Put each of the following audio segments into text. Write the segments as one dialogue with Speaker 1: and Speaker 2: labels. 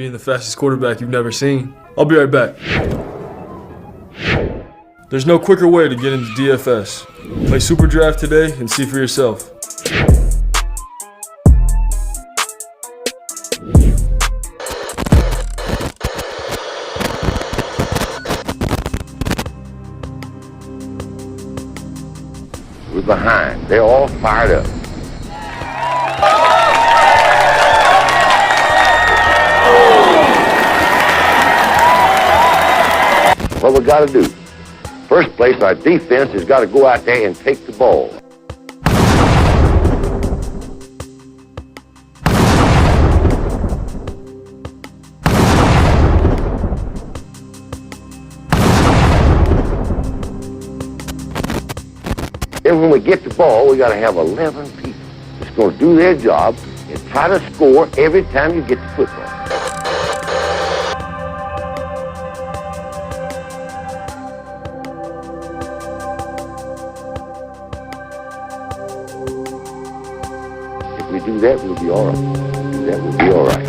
Speaker 1: being the fastest quarterback you've never seen. I'll be right back. There's no quicker way to get into DFS. Play Super Draft today and see for yourself.
Speaker 2: We're behind. They're all fired up. What we got to do? First place, our defense has got to go out there and take the ball. Then when we get the ball, we got to have 11 people that's going to do their job and try to score every time you get the football. If we do that, we'll be all right. That will be all right.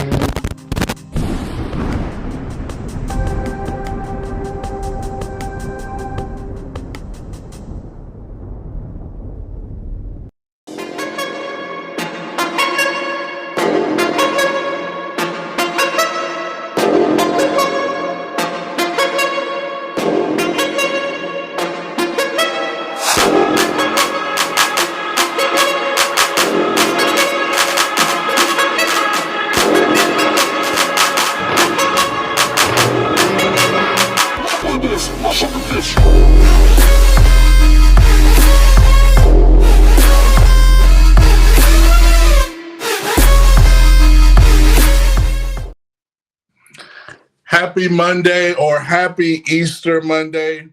Speaker 3: Happy Monday or happy Easter Monday.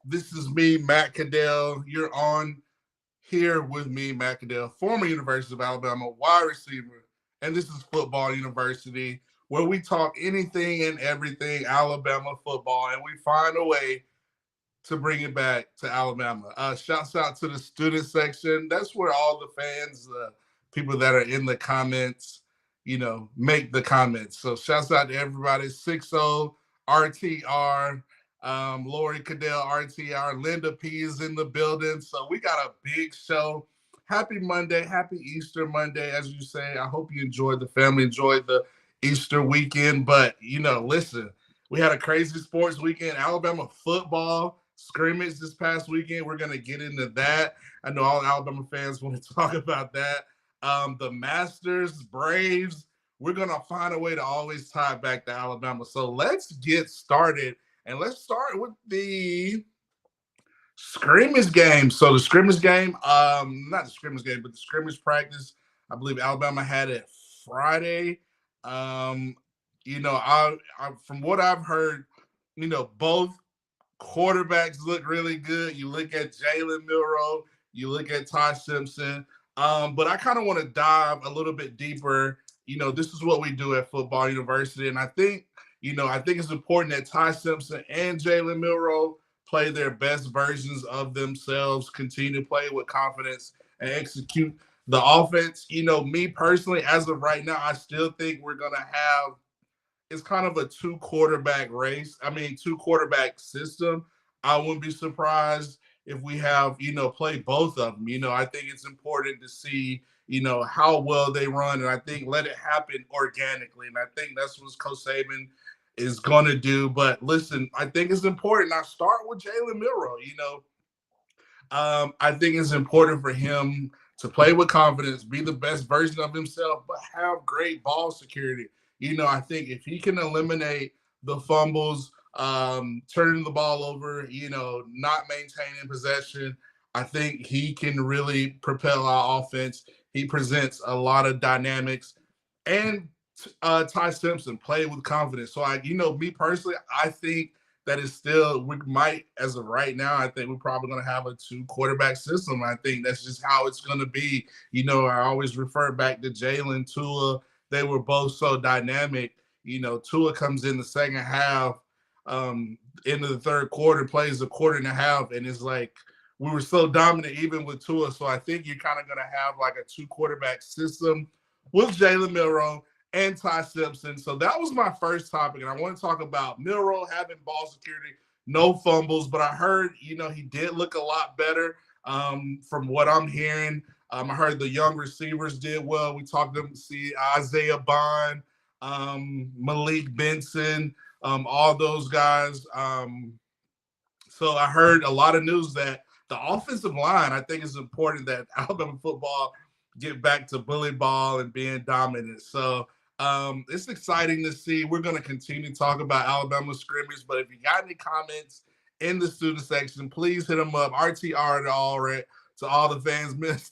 Speaker 3: This is me, Matt Caddell. You're on here with me, Matt Caddell, former University of Alabama wide receiver. And this is Football University, where we talk anything and everything Alabama football, and we find a way to bring it back to Alabama. Shouts out to the student section. That's where all the fans, people that are in the comments, make the comments. So shouts out to everybody. 60 RTR, Lori Caddell RTR, Linda P is in the building. So we got a big show. Happy Monday, happy Easter Monday, as you say. I hope you enjoyed, the family enjoyed the Easter weekend. But, listen, we had a crazy sports weekend. Alabama football scrimmage this past weekend. We're going to get into that. I know all Alabama fans want to talk about that. The Masters, Braves, we're going to find a way to always tie it back to Alabama. So let's get started, and let's start with the scrimmage game. So the scrimmage game, not the scrimmage game, but the scrimmage practice, I believe Alabama had it Friday. From what I've heard, both quarterbacks look really good. You look at Jalen Milroe, you look at Ty Simpson. But I kind of want to dive a little bit deeper. This is what we do at Football University. And I think it's important that Ty Simpson and Jalen Milroe play their best versions of themselves, continue to play with confidence and execute the offense. Me personally, as of right now, I still think we're going to have, it's kind of a two quarterback system. I wouldn't be surprised if we have, play both of them. I think it's important to see, how well they run, and I think let it happen organically. And I think that's what Coach Saban is going to do. But listen, I think it's important. I start with Jalen Milroe. I think it's important for him to play with confidence, be the best version of himself, but have great ball security. I think if he can eliminate the fumbles, turning the ball over, not maintaining possession, I think he can really propel our offense. He presents a lot of dynamics. And Ty Simpson played with confidence. So, me personally, I think that is still, we might, as of right now, I think we're probably going to have a two quarterback system. I think that's just how it's going to be. I always refer back to Jalen, Tua. They were both so dynamic. Tua comes in the second half, into the third quarter, plays a quarter and a half, and it's like we were so dominant even with Tua. So I think you're kind of going to have like a two quarterback system with Jalen Milroe and Ty Simpson. So that was my first topic, and I want to talk about Milroe having ball security, no fumbles, but I heard, he did look a lot better from what I'm hearing. I heard the young receivers did well. We talked to see Isaiah Bond, Malik Benson, all those guys. So I heard a lot of news that the offensive line, I think it's important that Alabama football get back to bully ball and being dominant. So it's exciting to see. We're going to continue to talk about Alabama scrimmage, but if you got any comments in the student section, please hit them up. RTR to all the fans. Let's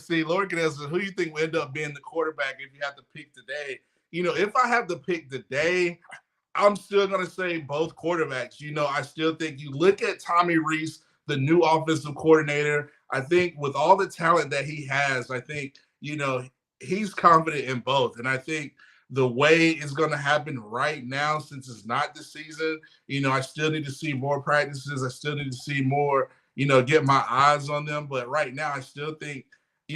Speaker 3: see. Lord Caddell says, who do you think will end up being the quarterback if you have to pick today? If I have to pick today, I'm still going to say both quarterbacks. I still think you look at Tommy Rees, the new offensive coordinator. I think with all the talent that he has, I think, he's confident in both. And I think the way it's going to happen right now, since it's not the season, I still need to see more practices. I still need to see more, get my eyes on them. But right now, I still think,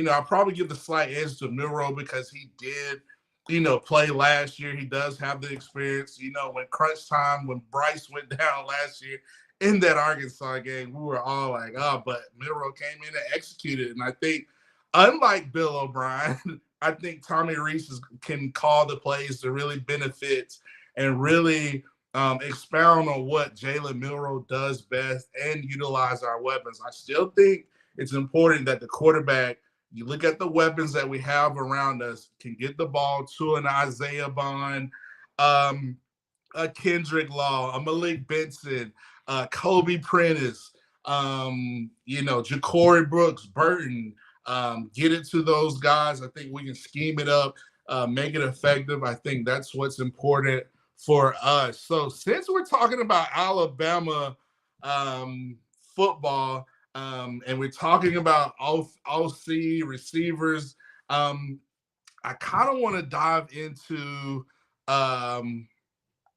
Speaker 3: I'll probably give the slight edge to Milroe because he did, play last year. He does have the experience. When crunch time, when Bryce went down last year in that Arkansas game, we were all like, oh, but Milroe came in and executed. And I think, unlike Bill O'Brien, I think Tommy Rees can call the plays to really benefit and really expound on what Jalen Milroe does best and utilize our weapons. I still think it's important that the quarterback, you look at the weapons that we have around us, can get the ball to an Isaiah Bond, a Kendrick Law, a Malik Benson, Kobe Prentice, Ja'Cory Brooks, Burton, get it to those guys. I think we can scheme it up, make it effective. I think that's what's important for us. So since we're talking about Alabama football, and we're talking about OC receivers, I kind of want to dive into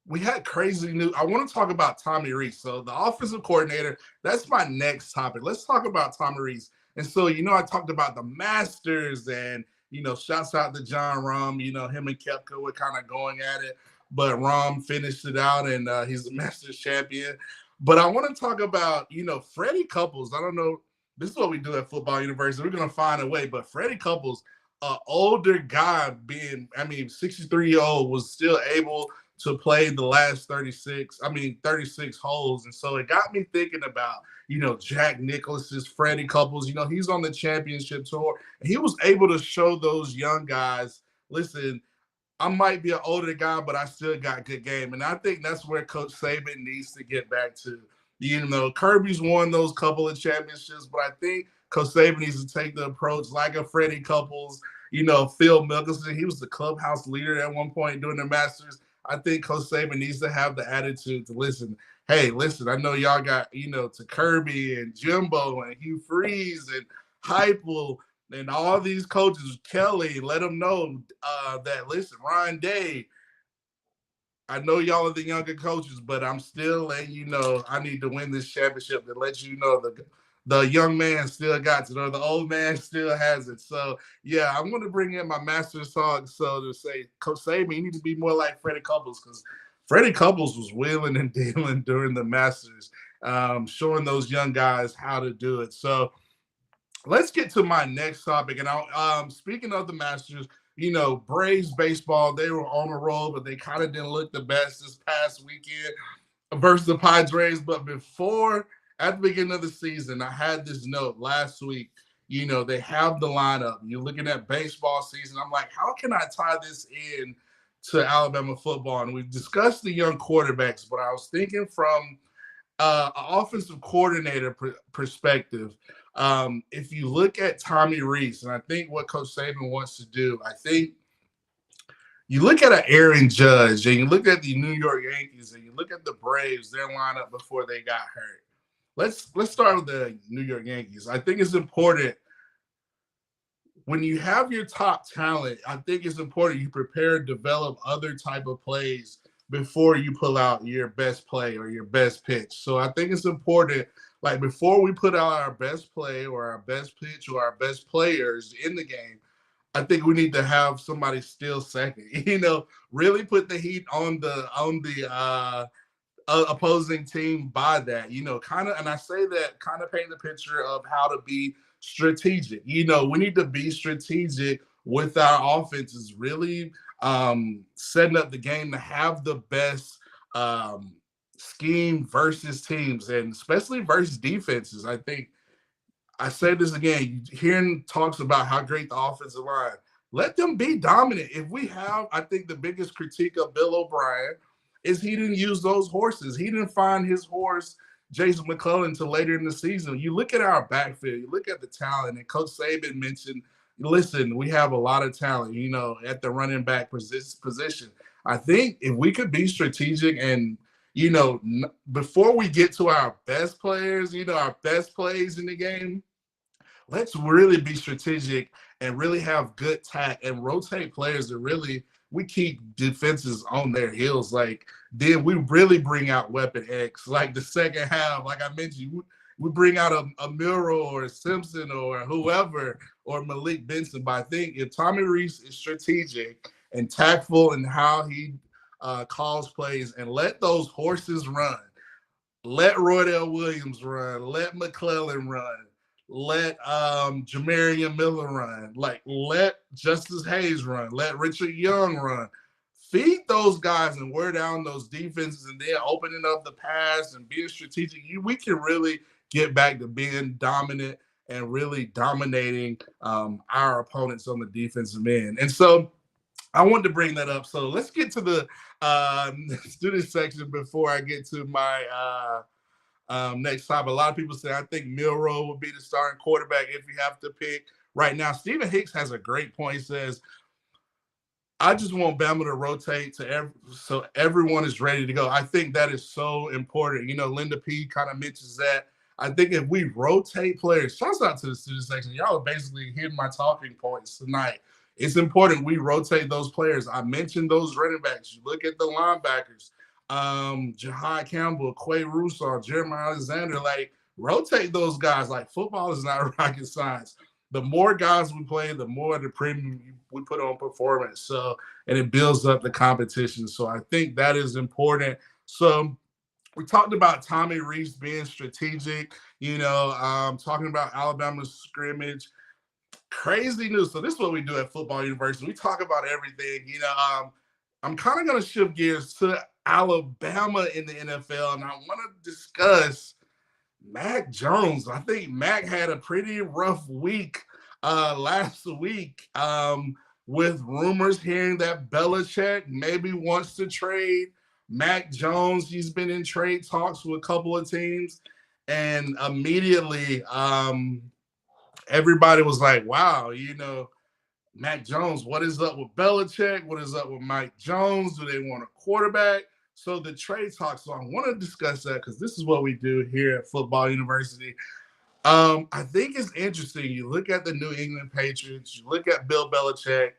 Speaker 3: we had crazy news. I want to talk about Tommy Rees. So the offensive coordinator, that's my next topic. Let's talk about Tommy Rees. And so, I talked about the Masters and, shouts out to John Rahm, him and Koepka were kind of going at it, but Rahm finished it out and he's the Masters champion. But I want to talk about, Freddie Couples. I don't know. This is what we do at Football University. We're going to find a way. But Freddie Couples, an older guy 63-year-old, was still able to play the last 36 holes. And so it got me thinking about, Jack Nicklaus's Freddie Couples. He's on the championship tour. And he was able to show those young guys, listen, I might be an older guy, but I still got good game. And I think that's where Coach Saban needs to get back to. Kirby's won those couple of championships, but I think Coach Saban needs to take the approach like a Freddie Couples, Phil Mickelson. He was the clubhouse leader at one point during the Masters. I think Coach Saban needs to have the attitude to listen. Hey, listen, I know y'all got, to Kirby and Jimbo and Hugh Freeze and Heupel and all these coaches, Kelly, let them know that, listen, Ryan Day, I know y'all are the younger coaches, but I'm still letting you know I need to win this championship to let you know the young man still got it, or the old man still has it. So, yeah, I'm going to bring in my master song to say, Coach Saban, you need to be more like Freddie Couples, because Freddie Couples was wheeling and dealing during the Masters, showing those young guys how to do it. So let's get to my next topic. And speaking of the Masters, Braves baseball, they were on a roll, but they kind of didn't look the best this past weekend versus the Padres. But at the beginning of the season, I had this note last week, they have the lineup. You're looking at baseball season. I'm like, how can I tie this in to Alabama football? And we've discussed the young quarterbacks, but I was thinking from an offensive coordinator perspective, if you look at Tommy Rees, and I think what Coach Saban wants to do, I think you look at an Aaron Judge, and you look at the New York Yankees, and you look at the Braves, their lineup before they got hurt. Let's start with the New York Yankees. I think it's important when you have your top talent, I think it's important you prepare and develop other type of plays before you pull out your best play or your best pitch. So I think it's important, like before we put out our best play or our best pitch or our best players in the game, I think we need to have somebody still second. Really put the heat on the opposing team by that. Kind of, and I say that kind of paint the picture of how to be strategic. We need to be strategic with our offenses, really setting up the game to have the best scheme versus teams, and especially versus defenses. I think I said this again, hearing talks about how great the offensive line, let them be dominant. I think the biggest critique of Bill O'Brien is he didn't use those horses. He didn't find his horse, Jason McClellan, until later in the season. You look at our backfield, you look at the talent, and Coach Saban mentioned, listen, we have a lot of talent, at the running back position. I think if we could be strategic and before we get to our best players, our best plays in the game, let's really be strategic and really have good tact and rotate players that really we keep defenses on their heels. Like, then we really bring out Weapon X. Like the second half, like I mentioned, we bring out a Miro or a Simpson or whoever or Malik Benson. But I think if Tommy Reese is strategic and tactful in how he calls plays and let those horses run, let Roydell Williams run, let McClellan run, let Jamarian Miller run, let Justice Hayes run, let Richard Young run. Feed those guys and wear down those defenses, and then opening up the pass and being strategic. We can really get back to being dominant and really dominating our opponents on the defensive end. And so I wanted to bring that up. So let's get to the student section before I get to my next topic. A lot of people say I think Milroe would be the starting quarterback if you have to pick right now. Stephen Hicks has a great point. He says, I just want Bama to rotate so everyone is ready to go. I think that is so important. Linda P kind of mentions that. I think if we rotate players, shouts out to the student section. Y'all are basically hitting my talking points tonight. It's important we rotate those players. I mentioned those running backs. You look at the linebackers, Jahai Campbell, Quay Russo, Jeremiah Alexander, rotate those guys. Football is not rocket science. The more guys we play, the more the premium we put on performance. So, and it builds up the competition. So I think that is important. So we talked about Tommy Reese being strategic, talking about Alabama scrimmage. Crazy news. So this is what we do at Football University. We talk about everything. I'm kind of going to shift gears to Alabama in the NFL, and I want to discuss Mac Jones. I think Mac had a pretty rough week last week with rumors hearing that Belichick maybe wants to trade Mac Jones. He's been in trade talks with a couple of teams, and immediately everybody was like, wow, Mac Jones, what is up with Belichick? What is up with Mike Jones? Do they want a quarterback? So the trade talk. So I want to discuss that because this is what we do here at Football University. I think it's interesting. You look at the New England Patriots, you look at Bill Belichick,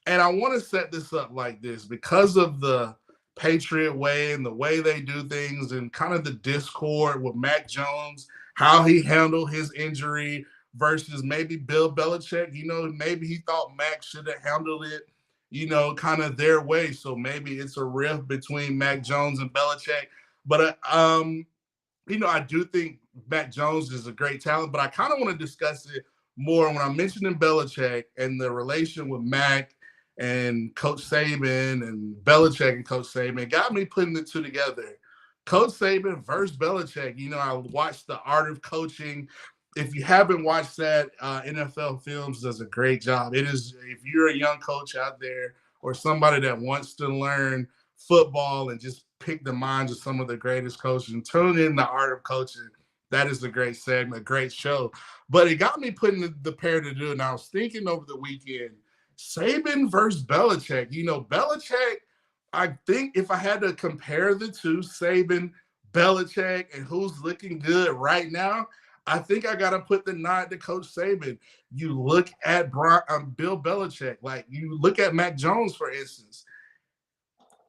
Speaker 3: and I want to set this up like this because of the Patriot way and the way they do things and kind of the discord with Mac Jones, how he handled his injury versus maybe Bill Belichick. Maybe he thought Mac should have handled it, kind of their way. So maybe it's a rift between Mac Jones and Belichick. But, I do think Mac Jones is a great talent, but I kind of want to discuss it more when I'm mentioning Belichick and the relation with Mac and Coach Saban and Belichick and Coach Saban. It got me putting the two together. Coach Saban versus Belichick. I watched The Art of Coaching. If you haven't watched that, NFL Films does a great job. It is, if you're a young coach out there or somebody that wants to learn football and just pick the minds of some of the greatest coaches and tune in The Art of Coaching, that is a great segment, a great show. But it got me putting the pair to do it. And I was thinking over the weekend, Saban versus Belichick. Belichick, I think if I had to compare the two, Saban, Belichick, and who's looking good right now, I think I got to put the nod to Coach Saban. You look at Bill Belichick, you look at Mac Jones, for instance.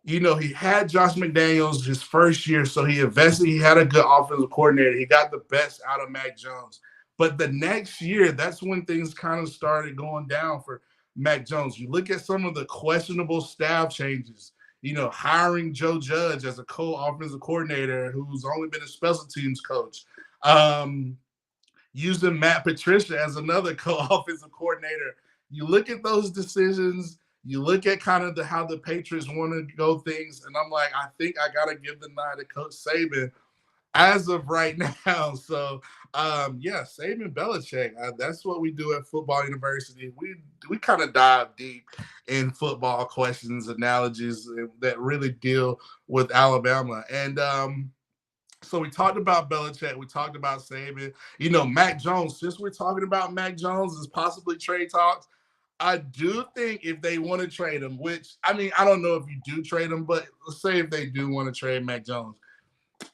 Speaker 3: He had Josh McDaniels his first year, so he invested. He had a good offensive coordinator. He got the best out of Mac Jones. But the next year, that's when things kind of started going down for Mac Jones. You look at some of the questionable staff changes, hiring Joe Judge as a co-offensive coordinator who's only been a special teams coach. Using Matt Patricia as another co-offensive coordinator. You look at those decisions, you look at kind of how the Patriots want to go things, and I'm like, I think I got to give the nod to Coach Saban as of right now. So, Saban Belichick, that's what we do at Football University. We kind of dive deep in football questions, analogies that really deal with Alabama. And so we talked about Belichick. We talked about Saban. Mac Jones, since we're talking about Mac Jones as possibly trade talks, I do think if they want to trade him, which, I don't know if you do trade him, but let's say if they do want to trade Mac Jones,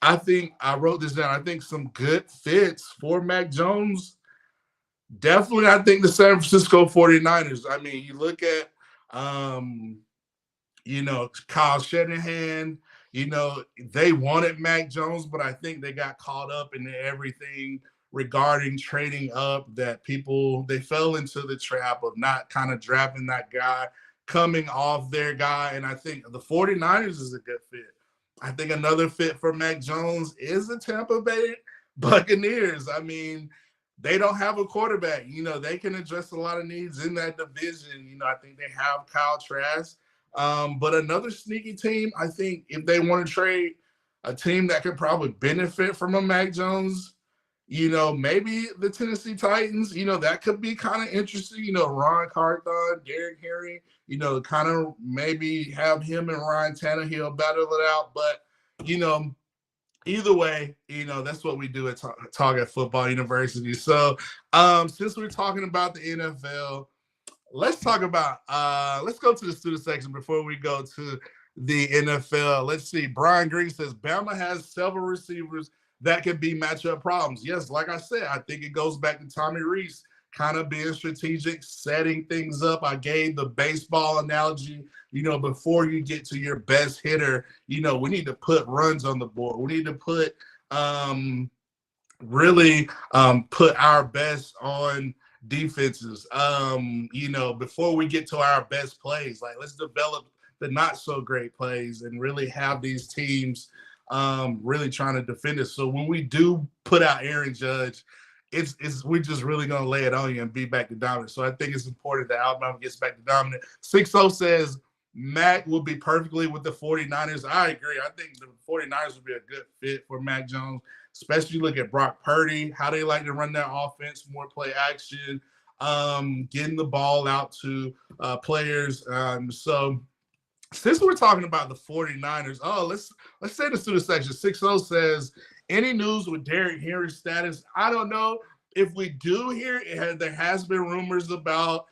Speaker 3: I think I wrote this down. I think some good fits for Mac Jones. Definitely, I think the San Francisco 49ers. You look at, Kyle Shanahan, they wanted Mac Jones, but I think they got caught up in everything regarding trading up that they fell into the trap of not kind of drafting that guy, coming off their guy. And I think the 49ers is a good fit. I think another fit for Mac Jones is the Tampa Bay Buccaneers. They don't have a quarterback. They can address a lot of needs in that division. I think they have Kyle Trask. But another sneaky team, I think if they want to trade a team that could probably benefit from a Mac Jones, maybe the Tennessee Titans, that could be kind of interesting. Ron Carthon, Derrick Henry, kind of maybe have him and Ryan Tannehill battle it out. But, either way, that's what we do at Target Football University. So since we're talking about the NFL, let's talk about let's go to the student section before we go to the NFL. Let's see. Brian Green says Bama has several receivers that can be matchup problems. Yes, like I said, I think it goes back to Tommy Rees kind of being strategic, setting things up. I gave the baseball analogy, before you get to your best hitter, we need to put runs on the board. We need to put really put our best on defenses, before we get to our best plays. Like, let's develop the not so great plays and really have these teams really trying to defend us. So when we do put out Aaron Judge, we're just really going to lay it on you and be back to dominant. So I think it's important that Alabama gets back to dominant. 6-0 says Mac will be perfectly with the 49ers. I agree. I think the 49ers would be a good fit for Mac Jones, especially look at Brock Purdy, how they like to run their offense, more play action, getting the ball out to players. So since we're talking about the 49ers, let's say the student section. 6-0 says, any news with Derrick Henry's status? I don't know. If we do hear it, there has been rumors about,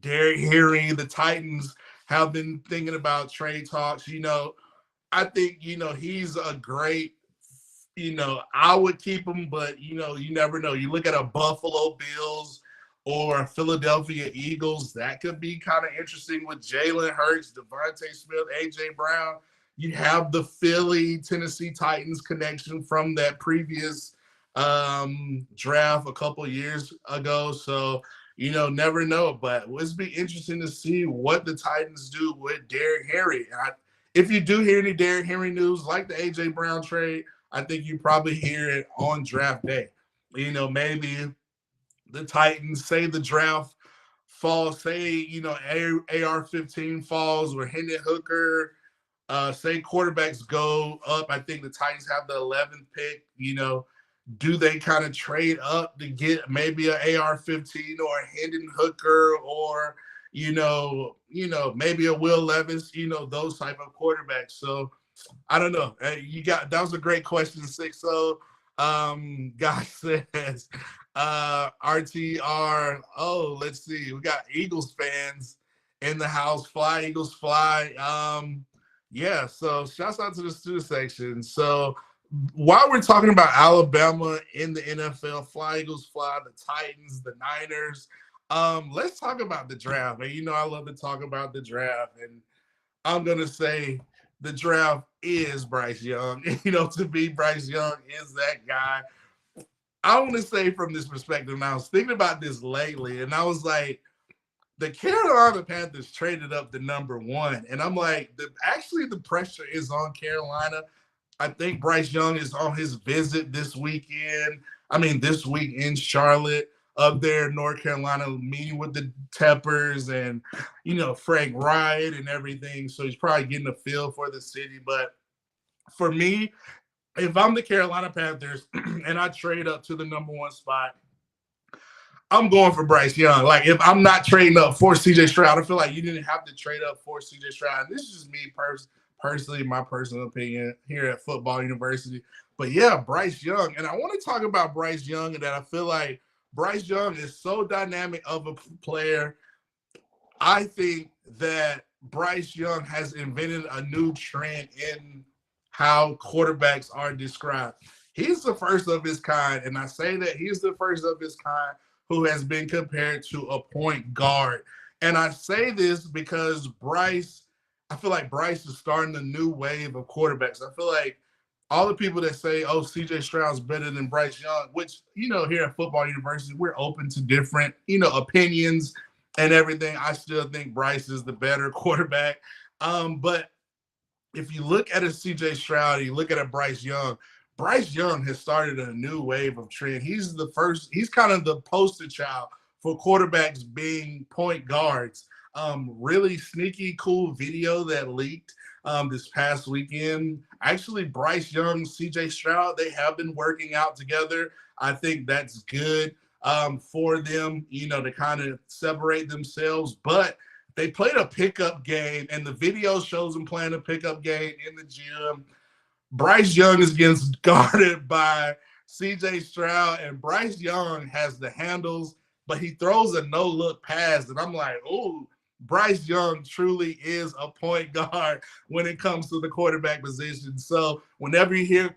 Speaker 3: Derrick Henry. The Titans have been thinking about trade talks. I think, he's a great, I would keep him, but, you never know. You look at a Buffalo Bills or Philadelphia Eagles, that could be kind of interesting with Jalen Hurts, Devontae Smith, A.J. Brown. You have the Philly, Tennessee Titans connection from that previous draft a couple years ago. So, never know. But it'll be interesting to see what the Titans do with Derrick Henry. If you do hear any Derrick Henry news, like the A.J. Brown trade, I think you probably hear it on draft day. Maybe the Titans, say the draft falls, say, AR-15 falls or Hendon Hooker, say quarterbacks go up. I think the Titans have the 11th pick. Do they kind of trade up to get maybe an AR-15 or a Hendon Hooker or, maybe a Will Levis, those type of quarterbacks. So I don't know. That was a great question, 6-0. Guy says, RTR. Oh, let's see. We got Eagles fans in the house. Fly, Eagles, fly. So shouts out to the student section. So while we're talking about Alabama in the NFL, fly, Eagles, fly, the Titans, the Niners, let's talk about the draft. And I love to talk about the draft. And I'm going to say the draft is Bryce Young. To be Bryce Young is that guy. I want to say from this perspective, and I was thinking about this lately, and I was like, the Carolina Panthers traded up to number 1. And I'm like, actually the pressure is on Carolina. I think Bryce Young is on his visit this weekend. This week in Charlotte, up there in North Carolina, meeting with the Teppers and, Frank Wright and everything. So he's probably getting a feel for the city. But for me, if I'm the Carolina Panthers and I trade up to the number 1 spot, I'm going for Bryce Young. Like, if I'm not trading up for CJ Stroud, I feel like you didn't have to trade up for CJ Stroud. This is just me personally, my personal opinion here at Football University. But yeah, Bryce Young. And I want to talk about Bryce Young, and that I feel like Bryce Young is so dynamic of a player. I think that Bryce Young has invented a new trend in how quarterbacks are described. He's the first of his kind, and I say that he's the first of his kind who has been compared to a point guard. And I say this because I feel like Bryce is starting a new wave of quarterbacks. I feel like all the people that say, oh, CJ Stroud's better than Bryce Young, which, here at Football University, we're open to different, opinions and everything. I still think Bryce is the better quarterback. But if you look at a CJ Stroud, you look at a Bryce Young has started a new wave of trend. He's kind of the poster child for quarterbacks being point guards. Really sneaky, cool video that leaked this past weekend. Actually, Bryce Young, CJ Stroud, they have been working out together. I think that's good for them, to kind of separate themselves. But they played a pickup game, and the video shows them playing a pickup game in the gym. Bryce Young is getting guarded by CJ Stroud, and Bryce Young has the handles, but he throws a no-look pass, and I'm like, ooh, Bryce Young truly is a point guard when it comes to the quarterback position. So whenever you hear,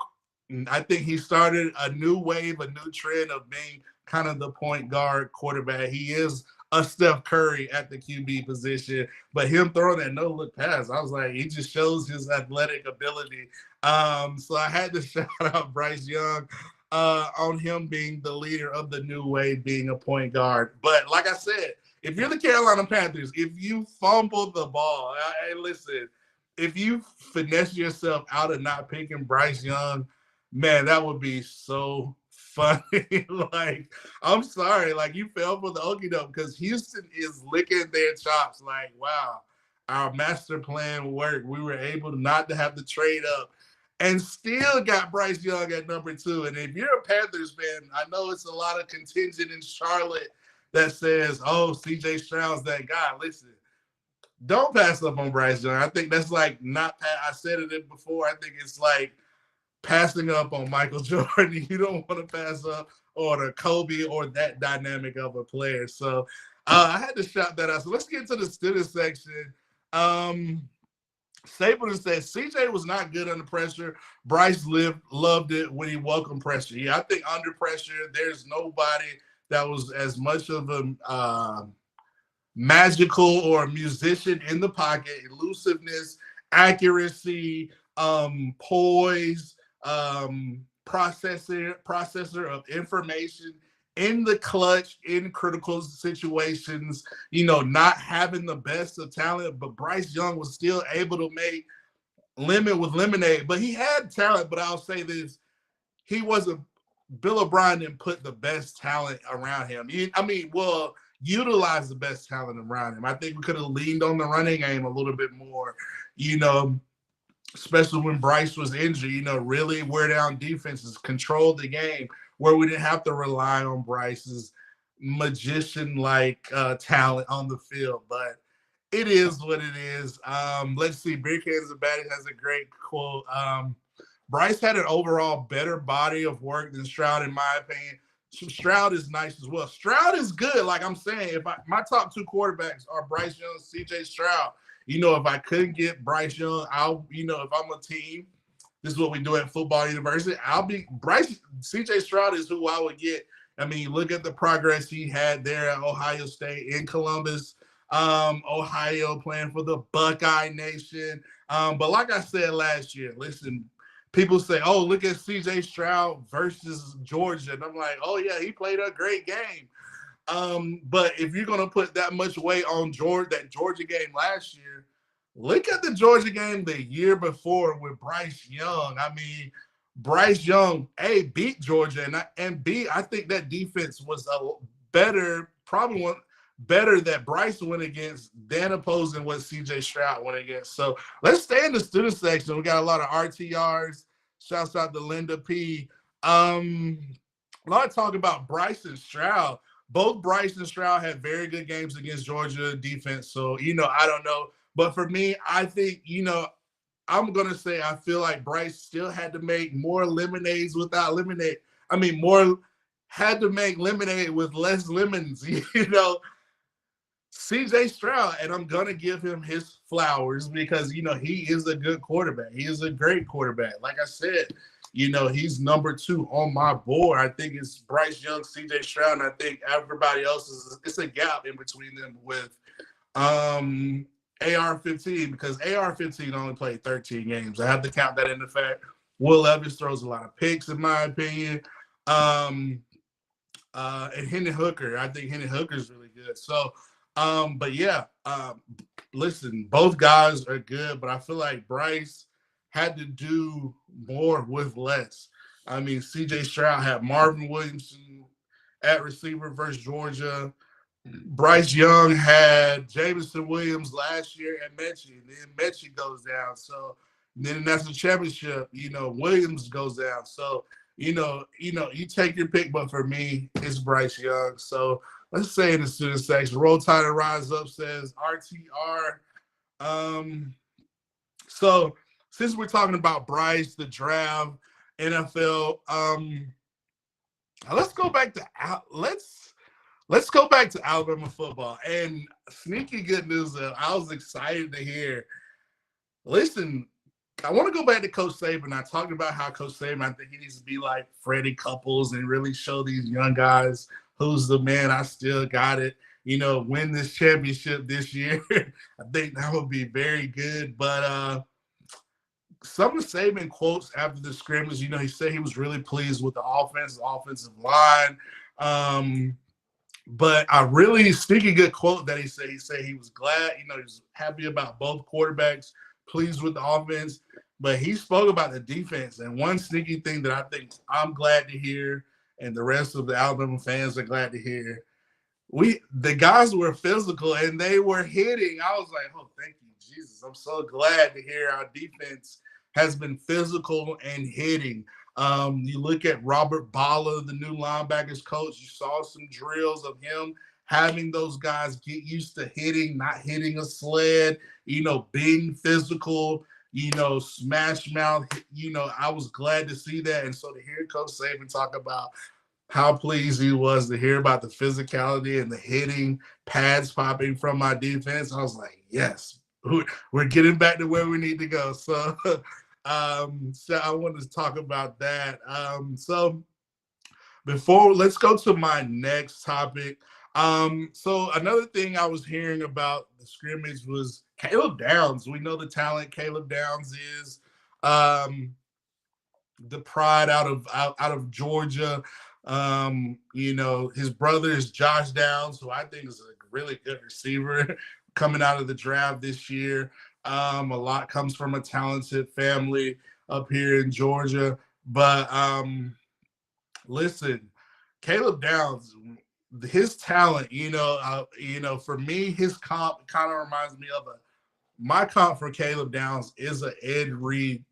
Speaker 3: I think he started a new wave, a new trend of being kind of the point guard quarterback. He is a Steph Curry at the QB position, but him throwing that no-look pass, I was like, he just shows his athletic ability. So I had to shout out Bryce Young on him being the leader of the new wave, being a point guard. But like I said, if you're the Carolina Panthers, if you fumble the ball, hey, listen, if you finesse yourself out of not picking Bryce Young, man, that would be so funny. Like, I'm sorry, like, you fell for the okie doke, because Houston is licking their chops. Like, wow, our master plan worked. We were able not to have to trade up and still got Bryce Young at number 2. And if you're a Panthers fan, I know it's a lot of contingent in Charlotte that says, oh, CJ Stroud's that guy. Listen, don't pass up on Bryce Young. I think that's like I said it before. I think it's like passing up on Michael Jordan. You don't want to pass up on a Kobe or that dynamic of a player. So I had to shout that out. So let's get to the student section. Saban said CJ was not good under pressure. Bryce loved it when he welcomed pressure. Yeah, I think under pressure, there's nobody that was as much of a magical or a musician in the pocket. Elusiveness, accuracy, poise, processor of information in the clutch, in critical situations, not having the best of talent, but Bryce Young was still able to make lemon with lemonade. But he had talent, but I'll say this, he wasn't, Bill O'Brien didn't put the best talent around him. Utilize the best talent around him. I think we could have leaned on the running game a little bit more, especially when Bryce was injured, really wear down defenses, control the game, where we didn't have to rely on Bryce's magician-like talent on the field. But it is what it is. Let's see. Beer Cans and Baddies has a great quote. Bryce had an overall better body of work than Stroud, in my opinion. Stroud is nice as well. Stroud is good. Like I'm saying, my top 2 quarterbacks are Bryce Young, CJ Stroud. If I couldn't get Bryce Young, if I'm a team, this is what we do at Football University. CJ Stroud is who I would get. Look at the progress he had there at Ohio State, in Columbus, Ohio, playing for the Buckeye Nation. But like I said last year, listen, people say, oh, look at CJ Stroud versus Georgia. And I'm like, oh, yeah, he played a great game. But if you're going to put that much weight on that Georgia game last year, look at the Georgia game the year before with Bryce Young. I mean, Bryce Young, A, beat Georgia, and B, I think that defense was a better, probably one better that Bryce went against than opposing what CJ Stroud went against. So let's stay in the student section. We got a lot of RTRs. Shouts out to Linda P. A lot of talk about Bryce and Stroud. Both Bryce and Stroud had very good games against Georgia defense. So, I don't know. But for me, I think, I'm going to say I feel like Bryce still had to make more lemonades without lemonade. I mean, had to make lemonade with less lemons, CJ Stroud, and I'm going to give him his flowers because, he is a good quarterback. He is a great quarterback. Like I said, he's number 2 on my board. I think it's Bryce Young, CJ Stroud, and I think everybody else it's a gap in between them with AR-15 because AR-15 only played 13 games. I have to count that in the fact. Will Levis throws a lot of picks, in my opinion. And Hendon Hooker, I think Hendon Hooker is really good. So, but yeah, listen, both guys are good, but I feel like Bryce had to do more with less. I mean, CJ Stroud had Marvin Williamson at receiver versus Georgia. Bryce Young had Jameson Williams last year at Mechie, and then Mechie goes down. So then in the national championship, Williams goes down. So, you take your pick, but for me, it's Bryce Young. So let's say in the student section, Roll Tide and Rise Up says RTR. So since we're talking about Bryce, the draft, NFL, let's go back to Let's go back to Alabama football. And sneaky good news that I was excited to hear. Listen, I want to go back to Coach Saban. I talked about how Coach Saban, I think he needs to be like Freddie Couples and really show these young guys who's the man. I still got it. Win this championship this year. I think that would be very good. But some of Saban quotes after the scrimmage, he said he was really pleased with the offensive line. But a really sneaky good quote that he said he was glad, he was happy about both quarterbacks, pleased with the offense, but he spoke about the defense. And one sneaky thing that I think I'm glad to hear, and the rest of the Alabama fans are glad to hear, the guys were physical and they were hitting. I was like, oh, thank you, Jesus. I'm so glad to hear our defense has been physical and hitting. You look at Robert Balla, the new linebackers coach, you saw some drills of him having those guys get used to hitting, not hitting a sled, being physical, smash mouth. I was glad to see that. And so to hear Coach Saban talk about how pleased he was to hear about the physicality and the hitting, pads popping from my defense, I was like, yes, we're getting back to where we need to go. So so I wanted to talk about that. So let's go to my next topic. So another thing I was hearing about the scrimmage was Caleb Downs. We know the talent Caleb Downs is, the pride out of Georgia. His brother is Josh Downs, who I think is a really good receiver coming out of the draft this year. A lot comes from a talented family up here in Georgia. But listen, Caleb Downs, his talent, for me, his comp kind of reminds me of my comp for Caleb Downs is an Ed Reed,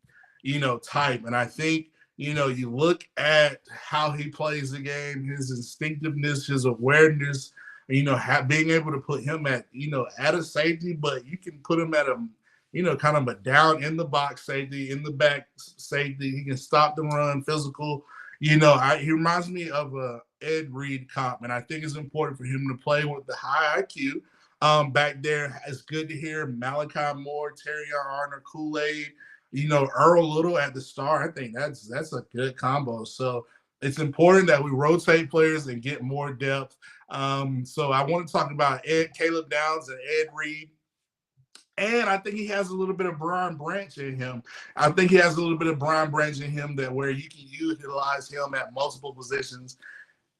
Speaker 3: type. And I think, you look at how he plays the game, his instinctiveness, his awareness, being able to put him at a safety, but you can put him at a, kind of a down in the box safety, in the back safety. He can stop the run, physical. He reminds me of a Ed Reed comp, and I think it's important for him to play with the high IQ. Back there, it's good to hear Malachi Moore, Terry Arnold, Kool-Aid, Earl Little at the start. I think that's a good combo. So it's important that we rotate players and get more depth. So I want to talk about Caleb Downs and Ed Reed. And I think he has a little bit of Brian Branch in him. I think he has a little bit of Brian Branch in him that where you can utilize him at multiple positions,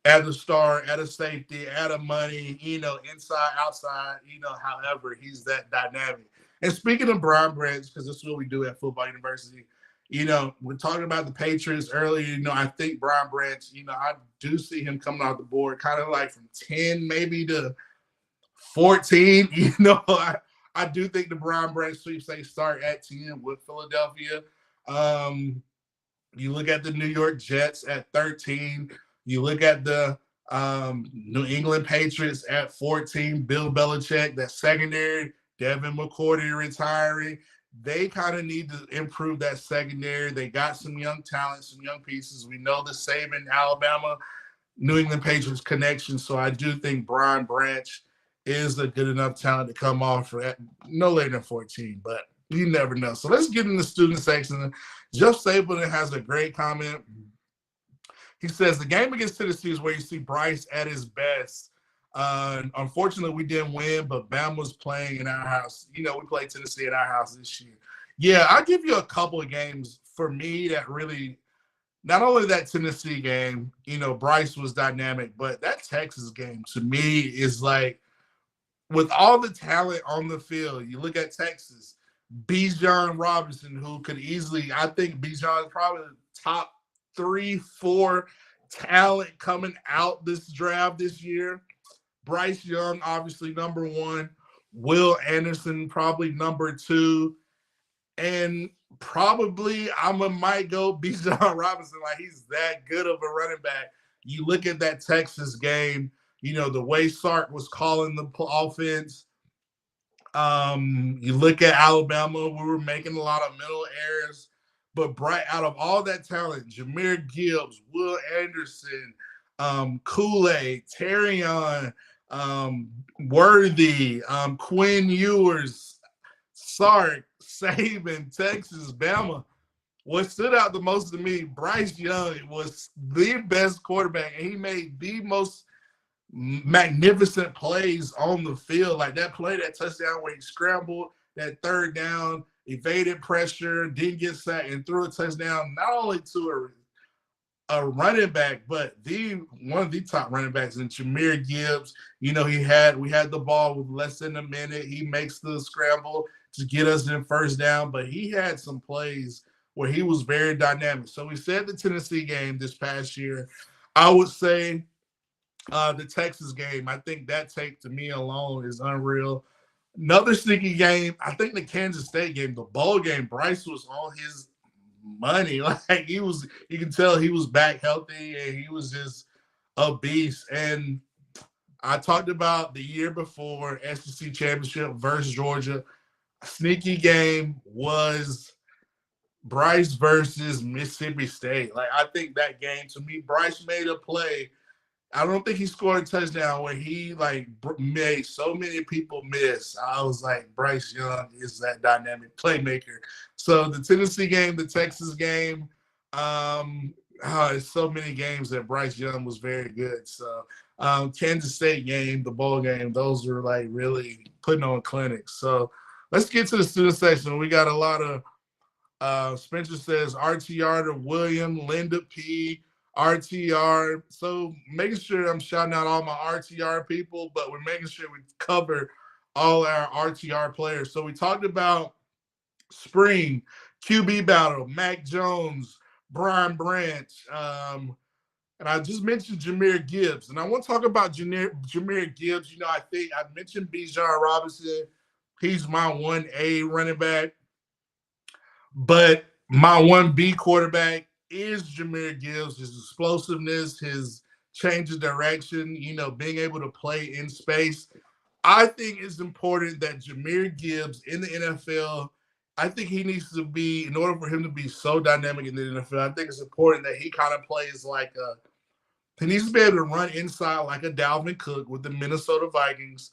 Speaker 3: at a star, at a safety, at a money, inside, outside, however, he's that dynamic. And speaking of Brian Branch, because this is what we do at Football University, we're talking about the Patriots earlier. I think Brian Branch, I do see him coming off the board kind of like from 10 maybe to 14. I do think the Brian Branch sweepstakes start at 10 with Philadelphia. You look at the New York Jets at 13. You look at the New England Patriots at 14. Bill Belichick, that secondary, Devin McCourty retiring. They kind of need to improve that secondary. They got some young talent, some young pieces. We know the Saban, Alabama, New England Patriots connection. So I do think Brian Branch is a good enough talent to come off for no later than 14, but you never know. So let's get in the student section. Jeff Saban has a great comment. He says, the game against Tennessee is where you see Bryce at his best. Unfortunately, we didn't win, but Bama was playing in our house. We played Tennessee in our house this year. Yeah, I'll give you a couple of games for me that really, not only that Tennessee game, Bryce was dynamic, but that Texas game to me is like, with all the talent on the field, you look at Texas, Bijan Robinson, who could easily, I think Bijan is probably the top 3, 4 talent coming out this draft this year. Bryce Young, obviously number 1. Will Anderson, probably number 2. And probably might go Bijan Robinson. Like, he's that good of a running back. You look at that Texas game, the way Sark was calling the offense. You look at Alabama, we were making a lot of mental errors. But out of all that talent, Jahmyr Gibbs, Will Anderson, Kool-Aid, Terrion, Worthy, Quinn Ewers, Sark, Saban, Texas, Bama. What stood out the most to me, Bryce Young was the best quarterback, and he made the most magnificent plays on the field. Like that play, that touchdown where he scrambled, that third down, evaded pressure, didn't get sacked, and threw a touchdown not only to a running back, but one of the top running backs in Jahmyr Gibbs. We had the ball with less than a minute. He makes the scramble to get us in first down, but he had some plays where he was very dynamic. So we said the Tennessee game this past year. I would say the Texas game, I think that tape to me alone is unreal. Another sneaky game, I think the Kansas State game, the bowl game, Bryce was on his money. Like you can tell he was back healthy and he was just a beast. And I talked about the year before, SEC championship versus Georgia. A sneaky game was Bryce versus Mississippi State. Like, I think that game, to me, Bryce made a play. I don't think he scored a touchdown where he, made so many people miss. I was like, Bryce Young is that dynamic playmaker. So the Tennessee game, the Texas game, so many games that Bryce Young was very good. So Kansas State game, the bowl game, those were, really putting on clinics. So let's get to the student section. We got a lot of Spencer says RTR to William, Linda P, RTR. So making sure I'm shouting out all my RTR people, but we're making sure we cover all our RTR players. So we talked about spring, QB battle, Mac Jones, Brian Branch, and I just mentioned Jahmyr Gibbs. And I want to talk about Jahmyr Gibbs. I think I mentioned Bijan Robinson. He's my 1A running back. But my 1B quarterback is Jahmyr Gibbs, his explosiveness, his change of direction, being able to play in space. I think it's important that Jahmyr Gibbs in the NFL, I think he needs to be, in order for him to be so dynamic in the NFL, I think it's important that he kind of plays he needs to be able to run inside like a Dalvin Cook with the Minnesota Vikings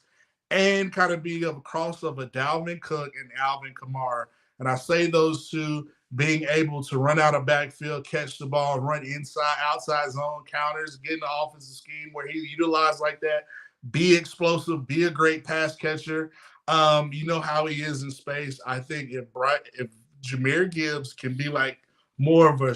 Speaker 3: and kind of be a cross of a Dalvin Cook and Alvin Kamara. And I say those two, being able to run out of backfield, catch the ball, run inside, outside zone counters, get in the offensive scheme where he's utilized like that, be explosive, be a great pass catcher. You know how he is in space. I think if Jahmyr Gibbs can be like more of a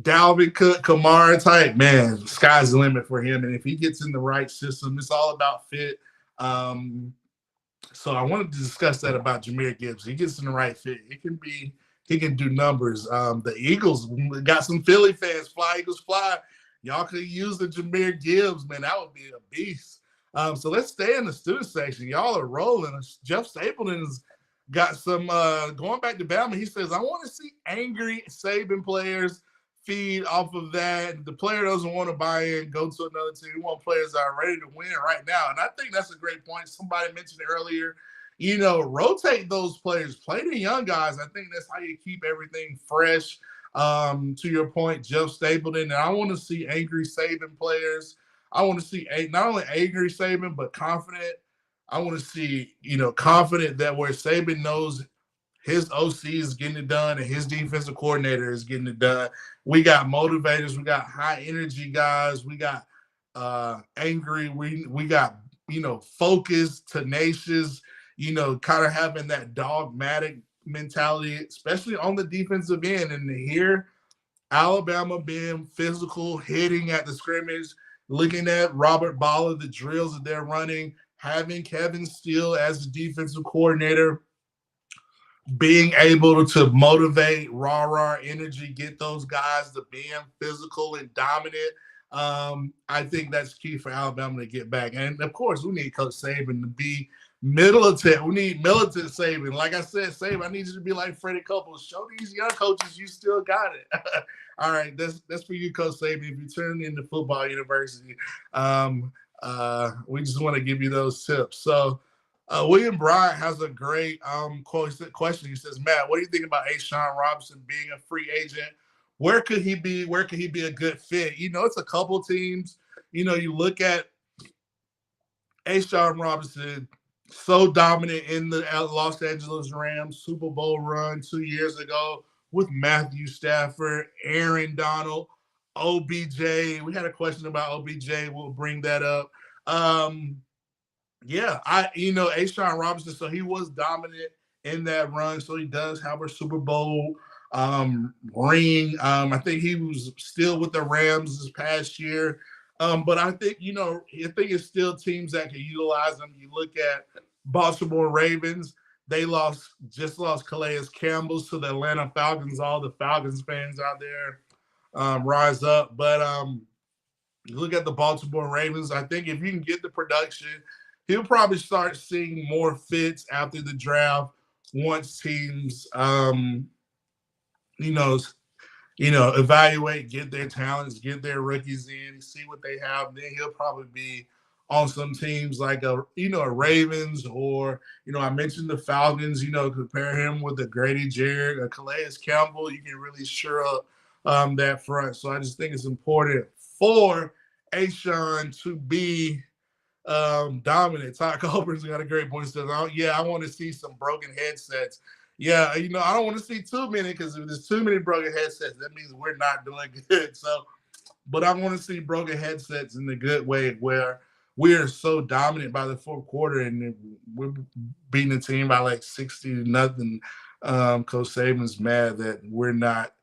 Speaker 3: Dalvin Cook, Kamara type, man, sky's the limit for him. And if he gets in the right system, it's all about fit. So I wanted to discuss that about Jahmyr Gibbs. He gets in the right fit. He can do numbers. The Eagles got some Philly fans. Fly Eagles fly. Y'all could use the Jahmyr Gibbs, man. That would be a beast. So let's stay in the student section. Y'all are rolling. Jeff Stapleton's got some going back to Bama. He says, I want to see angry Saban players feed off of that. The player doesn't want to buy in, go to another team. We want players that are ready to win right now. And I think that's a great point. Somebody mentioned it earlier. You know, rotate those players. Play the young guys. I think that's how you keep everything fresh. To your point, Jeff Stapleton. And I want to see angry Saban players. I want to see not only angry Saban, but confident. I want to see, confident that where Saban knows his OC is getting it done and his defensive coordinator is getting it done. We got motivators. We got high energy guys. We got angry. We got, focused, tenacious, kind of having that dogmatic mentality, especially on the defensive end. And here, Alabama being physical, hitting at the scrimmage, looking at Robert Balla, the drills that they're running, having Kevin Steele as the defensive coordinator, being able to motivate, raw energy, get those guys to being physical and dominant. I think that's key for Alabama to get back. And, of course, we need Coach Saban to be militant. We need militant Saban. Like I said, Saban, I need you to be like Freddie Couples. Show these young coaches you still got it. All right, that's for you, Coach Saban. If you turn into football university, we just want to give you those tips. So William Bryant has a great question. He says, Matt, what do you think about A'Shawn Robinson being a free agent? Where could he be? Where could he be a good fit? It's a couple teams. You look at A'Shawn Robinson, so dominant in the Los Angeles Rams Super Bowl run 2 years ago with Matthew Stafford, Aaron Donald, OBJ. We had a question about OBJ. We'll bring that up. A'Shawn Robinson, so he was dominant in that run. So he does have a Super Bowl ring. I think he was still with the Rams this past year. But I think, I think it's still teams that can utilize him. You look at Baltimore Ravens, they just lost Calais Campbell to the Atlanta Falcons. All the Falcons fans out there rise up. But you look at the Baltimore Ravens, I think if you can get the production, he'll probably start seeing more fits after the draft once teams, evaluate, get their talents, get their rookies in, see what they have. Then he'll probably be on some teams like a Ravens or, I mentioned the Falcons, compare him with a Grady Jarrett, a Calais Campbell. You can really shore up that front. So I just think it's important for A'Shawn to be dominant. Todd Cobur's got a great point. Says, I want to see some broken headsets. Yeah, I don't want to see too many because if there's too many broken headsets, that means we're not doing good. So, but I want to see broken headsets in the good way where we are so dominant by the fourth quarter and we're beating the team by like 60-0. Coach Saban's mad that we're not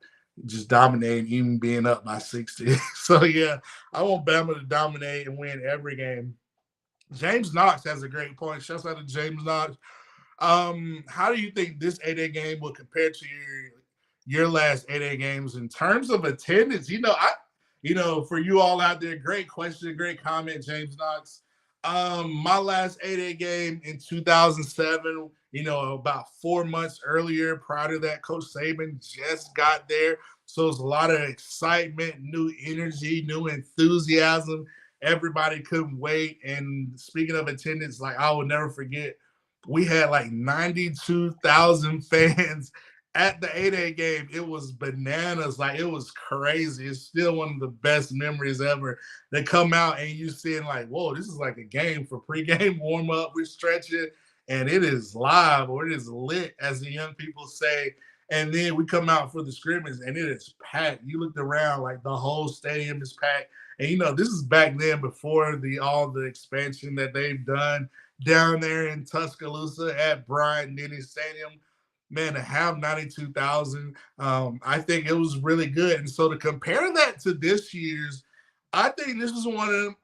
Speaker 3: just dominating, even being up by 60. So, yeah, I want Bama to dominate and win every game. James Knox has a great point. Shouts out to James Knox. How do you think this 8A game will compare to your last 8A games in terms of attendance? For you all out there, great question, great comment, James Knox. My last 8A game in 2007, about 4 months earlier, prior to that, Coach Saban just got there. So it's a lot of excitement, new energy, new enthusiasm. Everybody couldn't wait. And speaking of attendance, like I will never forget, we had like 92,000 fans at the 8A game. It was bananas. Like it was crazy. It's still one of the best memories ever. They come out and you seeing like, whoa, this is like a game for pregame warm up. We're stretching and it is live or it is lit, as the young people say. And then we come out for the scrimmage and it is packed. You looked around like the whole stadium is packed. And this is back then before all the expansion that they've done. down there in Tuscaloosa at Bryant-Denny Stadium. Man, to have 92,000, I think it was really good. And so to compare that to this year's, I think this is one of them.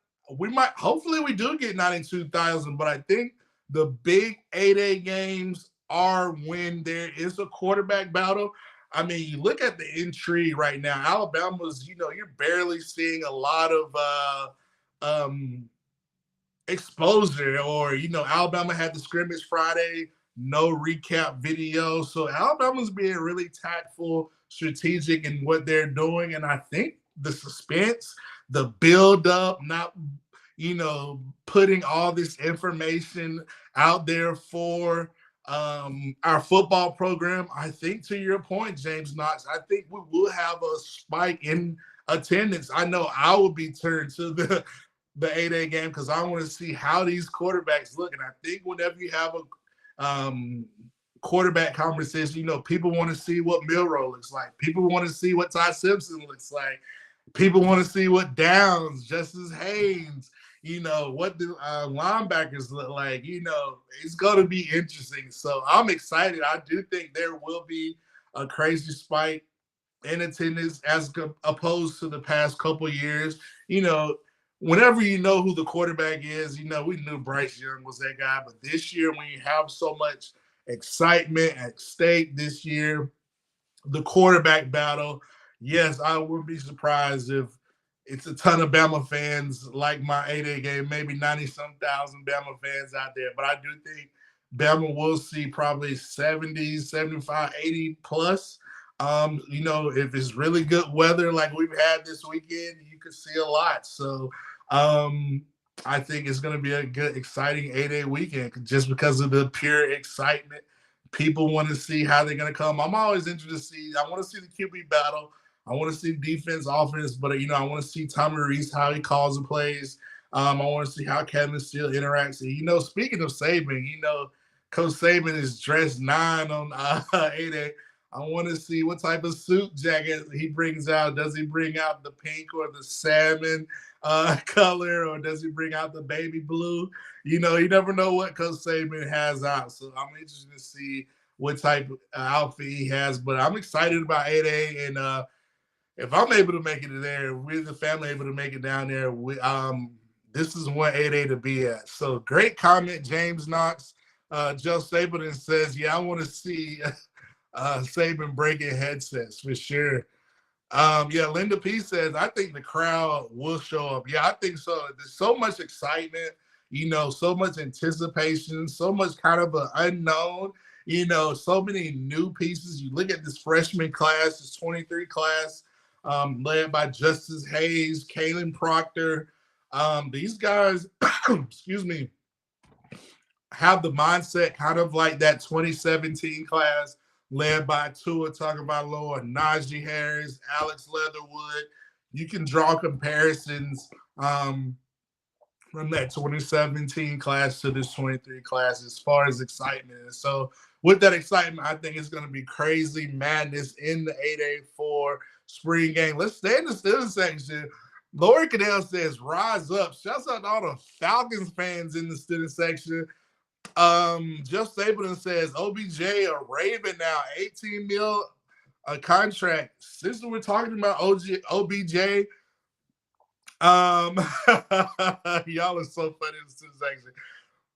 Speaker 3: Hopefully we do get 92,000, but I think the big 8A games are when there is a quarterback battle. I mean, you look at the intrigue right now. Alabama's, you're barely seeing a lot of exposure, or Alabama had the scrimmage Friday, no recap video. So Alabama's being really tactful, strategic in what they're doing. And I think the suspense, the build up, not putting all this information out there for our football program. I think, to your point, James Knox, I think we will have a spike in attendance. I know I will be turned to the 8A game because I want to see how these quarterbacks look. And I think whenever you have a quarterback conversation, people want to see what Milroe looks like. People want to see what Ty Simpson looks like. People want to see what Downs, Justice Haynes, what do linebackers look like. It's going to be interesting. So I'm excited. I do think there will be a crazy spike in attendance as opposed to the past couple years. Whenever you know who the quarterback is, we knew Bryce Young was that guy. But this year, when you have so much excitement at stake this year, the quarterback battle, yes, I wouldn't be surprised if it's a ton of Bama fans like my 8A game, maybe 90-some thousand Bama fans out there. But I do think Bama will see probably 70, 75, 80 plus. If it's really good weather like we've had this weekend, you could see a lot. So I think it's going to be a good, exciting 8A weekend just because of the pure excitement. People want to see how they're going to come. I'm always interested to see. I want to see the QB battle. I want to see defense, offense, but I want to see Tommy Reese, how he calls the plays. I want to see how Kevin Steele interacts. And, speaking of Saban, Coach Saban is dressed 9 on 8A. I want to see what type of suit jacket he brings out. Does he bring out the pink or the salmon color, or does he bring out the baby blue? You never know what Coach Saban has out. So I'm interested to see what type of outfit he has. But I'm excited about 8A, and if I'm able to make it there, we're the family able to make it down there, this is one 8A to be at. So great comment, James Knox. Joe Stapleton says, yeah, I want to see Saban breaking headsets for sure. Linda P says, I think the crowd will show up. Yeah, I think so. There's so much excitement, so much anticipation, so much kind of an unknown, so many new pieces. You look at this freshman class, this 23 class, led by Justice Hayes, Kalen Proctor. These guys, excuse me, have the mindset kind of like that 2017 class led by Tua Tagovailoa, Najee Harris, Alex Leatherwood. You can draw comparisons from that 2017 class to this 23 class as far as excitement. And so with that excitement, I think it's going to be crazy madness in the 8A for spring game. Let's stay in the student section. Lori Caddell says, rise up. Shouts out to all the Falcons fans in the student section. Jeff Stapleton says, OBJ a Raven now, 18 mil a contract. Since we're talking about OBJ, y'all are so funny in the student section.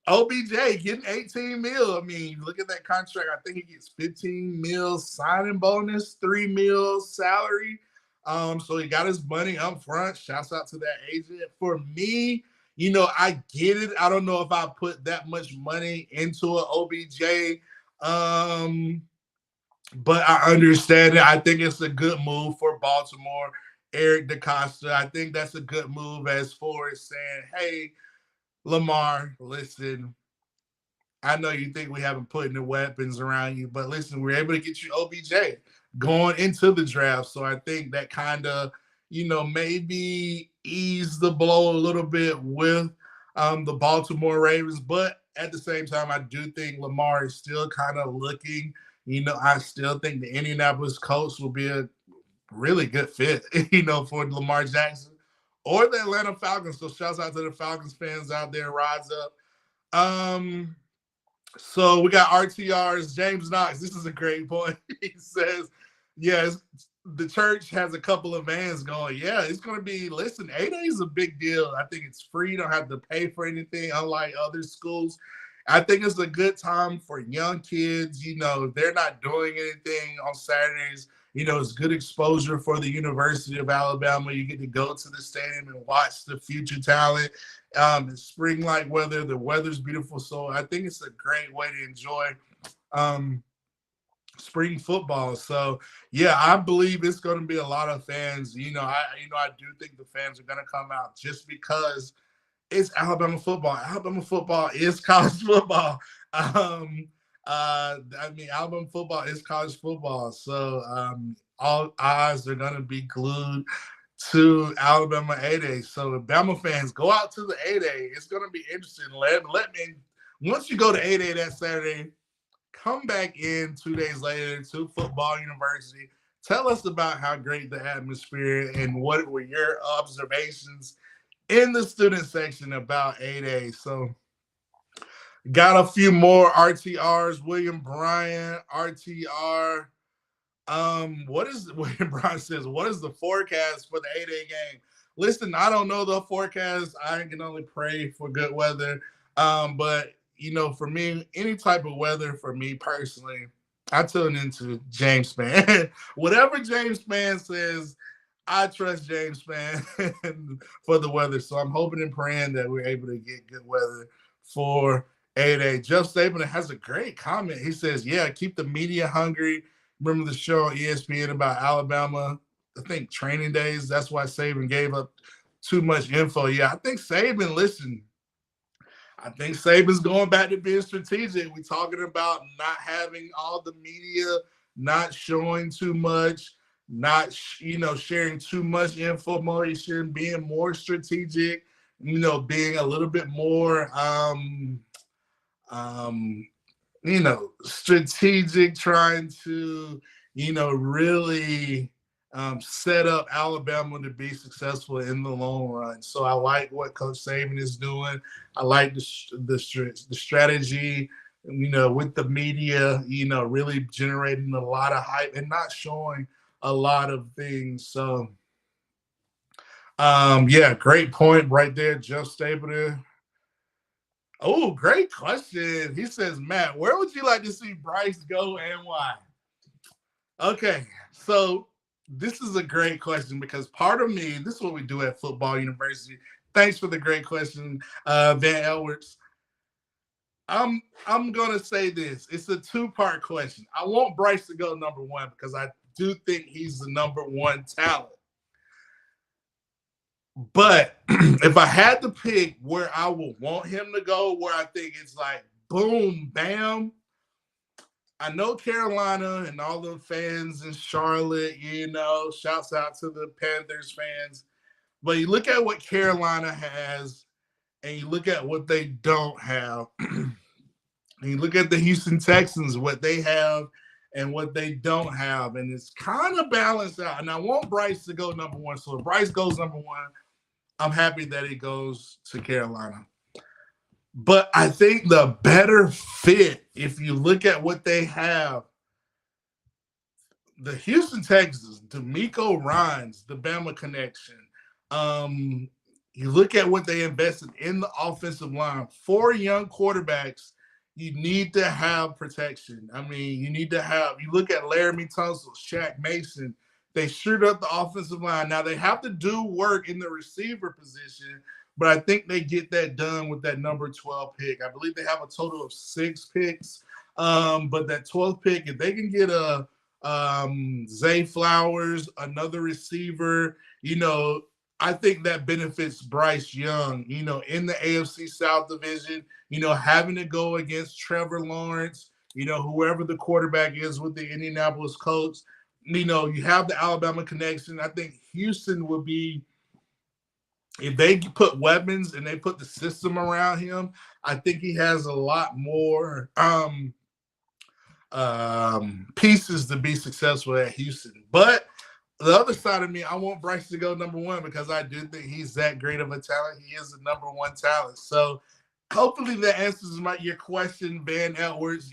Speaker 3: OBJ getting 18 mil. I mean, look at that contract. I think he gets 15 mil signing bonus, 3 mil salary. So he got his money up front. Shouts out to that agent. For me, I get it. I don't know if I put that much money into an OBJ, but I understand it. I think it's a good move for Baltimore. Eric DaCosta, I think that's a good move as far as saying, hey, Lamar, listen, I know you think we haven't put any weapons around you, but listen, we're able to get you OBJ going into the draft. So I think that kind of, maybe ease the blow a little bit with the Baltimore Ravens. But at the same time, I do think Lamar is still kind of looking, I still think the Indianapolis Colts will be a really good fit, for Lamar Jackson or the Atlanta Falcons. So shouts out to the Falcons fans out there. Rise up. So we got RTRs. James Knox. This is a great point. He says, "Yeah, the church has a couple of vans going. Yeah, it's going to be. Listen, 8A is a big deal. I think it's free. You don't have to pay for anything, unlike other schools. I think it's a good time for young kids. You know, if they're not doing anything on Saturdays, you know, it's good exposure for the University of Alabama. You get to go to the stadium and watch the future talent. It's spring-like weather. The weather's beautiful. So I think it's a great way to enjoy spring football. So yeah, I believe it's going to be a lot of fans. I do think the fans are going to come out just because it's Alabama football. Alabama football is college football. Alabama football is college football. So all eyes are going to be glued to Alabama 8A. So Bama fans, go out to the 8A. It's going to be interesting. Let me, once you go to 8A that Saturday, come back in 2 days later to Football University. Tell us about how great the atmosphere and what were your observations in the student section about 8A. So got a few more RTRs. William Bryan, RTR. William Bryan says, what is the forecast for the 8A game? Listen, I don't know the forecast. I can only pray for good weather. But for me, any type of weather for me personally, I tune into James Spann. Whatever James Spann says, I trust James Spann for the weather. So I'm hoping and praying that we're able to get good weather for 8A. Jeff Saban has a great comment. He says, yeah, keep the media hungry. Remember the show on ESPN about Alabama, I think training days. That's why Saban gave up too much info. Yeah, I think Saban, I think Saban's going back to being strategic. We're talking about not having all the media, not showing too much, not, sharing too much information, being more strategic, being a little bit more, strategic, trying to, really set up Alabama to be successful in the long run. So I like what Coach Saban is doing. I like the strategy, with the media, really generating a lot of hype and not showing a lot of things. So, great point right there, Jeff Stapleton. Oh, great question. He says, Matt, where would you like to see Bryce go and why? Okay, so this is a great question because part of me, this is what we do at Football University. Thanks for the great question, Van Elwerts. I'm gonna say this. It's a two-part question. I want Bryce to go number one because I do think he's the number one talent. But if I had to pick where I would want him to go, where I think it's like boom, bam. I know Carolina and all the fans in Charlotte, shouts out to the Panthers fans. But you look at what Carolina has and you look at what they don't have. And you look at the Houston Texans, what they have and what they don't have. And it's kind of balanced out. And I want Bryce to go number one. So if Bryce goes number one, I'm happy that he goes to Carolina. But I think the better fit, if you look at what they have, the Houston Texans, D'Amico Ryans, the Bama connection. You look at what they invested in the offensive line. 4 young quarterbacks, you need to have protection. I mean, you look at Laramie Tunsil, Shaq Mason. They shoot up the offensive line. Now, they have to do work in the receiver position, but I think they get that done with that number 12 pick. I believe they have a total of 6 picks. But that 12th pick, if they can get a Zay Flowers, another receiver, I think that benefits Bryce Young, in the AFC South division, having to go against Trevor Lawrence, whoever the quarterback is with the Indianapolis Colts. You have the Alabama connection. I think Houston would be, if they put weapons and they put the system around him, I think he has a lot more pieces to be successful at Houston. But the other side of me, I want Bryce to go number one because I do think he's that great of a talent. He is the number one talent. So hopefully that answers your question, Van Edwards.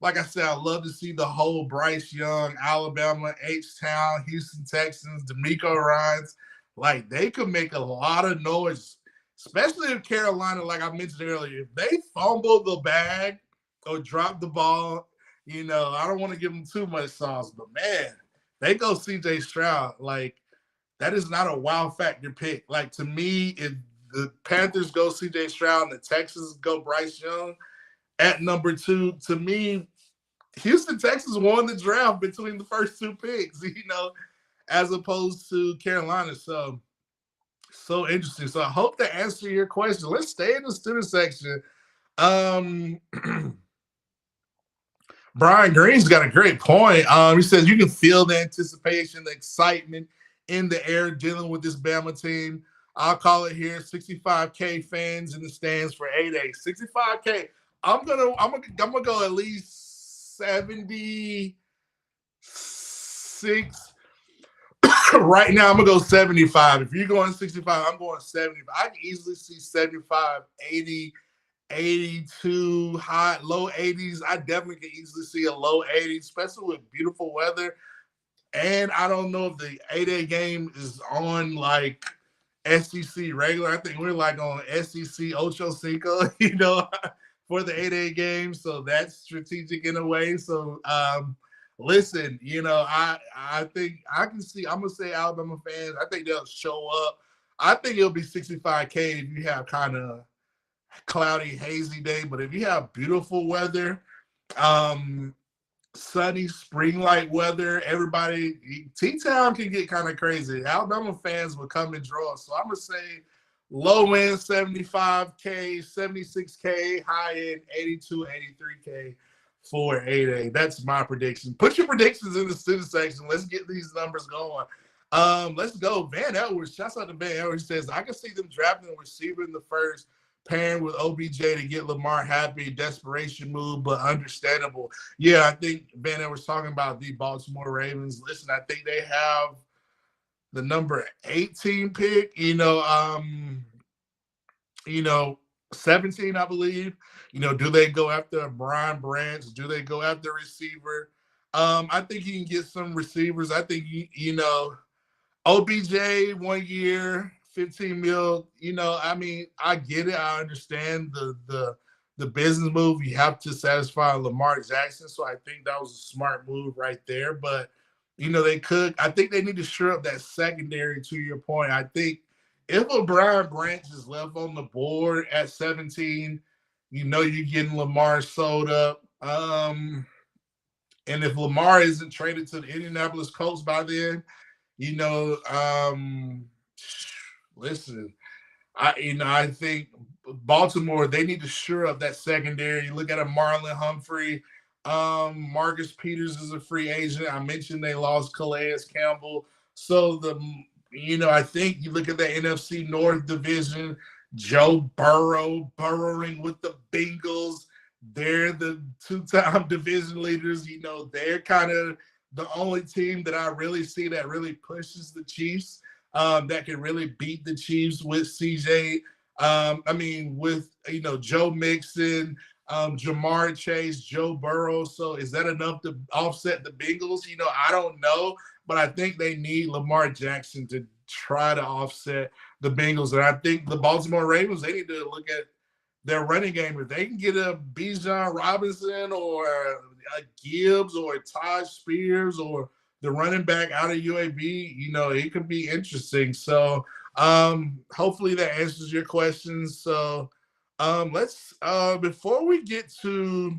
Speaker 3: Like I said, I love to see the whole Bryce Young, Alabama, H-Town, Houston Texans, D'Amico Ryans. Like, they could make a lot of noise, especially if Carolina, like I mentioned earlier, if they fumble the bag or drop the ball, I don't want to give them too much sauce, but man, they go CJ Stroud. Like, that is not a wow factor pick. Like, to me, if the Panthers go CJ Stroud and the Texans go Bryce Young at number 2, to me, Houston, Texas won the draft between the first 2 picks, as opposed to Carolina. So interesting. So I hope to answer your question. Let's stay in the student section. Brian Green's got a great point. He says you can feel the anticipation, the excitement in the air dealing with this Bama team. I'll call it here 65K fans in the stands for 8A. 65K. I'm gonna go at least 76. Right now, I'm gonna go 75. If you're going 65, I'm going 75. I can easily see 75, 80, 82, high, low 80s. I definitely can easily see a low 80s, especially with beautiful weather. And I don't know if the 8A game is on like SEC regular. I think we're like on SEC Ocho Cinco, for the 8A game. So that's strategic in a way. So listen, I think I can see, I'm gonna say Alabama fans, I think they'll show up. I think it'll be 65K if you have kind of cloudy, hazy day. But if you have beautiful weather, sunny, spring-like weather, everybody, T-Town can get kind of crazy. Alabama fans will come and draw. So I'm going to say low end 75K, 76K, high end 82, 83K for 8A. That's my prediction. Put your predictions in the student section. Let's get these numbers going. Let's go. Van Edwards, shouts out to Van Edwards, says, I can see them drafting a receiver in the first, pairing with OBJ to get Lamar happy. Desperation move, but understandable. Yeah, I think Van Edwards talking about the Baltimore Ravens. Listen, I think they have the number 18 pick, 17, I believe. Do they go after Brian Branch? Do they go after a receiver? I think you can get some receivers. I think, OBJ 1 year, 15 mil, I get it. I understand the business move. You have to satisfy Lamar Jackson. So I think that was a smart move right there. But, I think they need to shore up that secondary, to your point. I think if a Brian Branch is left on the board at 17, you're getting Lamar sold up. And if Lamar isn't traded to the Indianapolis Colts by then, listen, I think Baltimore, they need to shore up that secondary. You look at a Marlon Humphrey. Marcus Peters is a free agent. I mentioned they lost Calais Campbell. So I think you look at the NFC North division, Joe Burrow burrowing with the Bengals. They're the 2-time division leaders. They're kind of the only team that I really see that really pushes the Chiefs, that can really beat the Chiefs with CJ. With, Joe Mixon, Jamar Chase, Joe Burrow. So is that enough to offset the Bengals? I don't know, but I think they need Lamar Jackson to try to offset the Bengals. And I think the Baltimore Ravens, they need to look at their running game. If they can get a Bijan Robinson or a Gibbs or a Todd Spears or the running back out of UAB, it could be interesting. So hopefully that answers your questions. So let's before we get to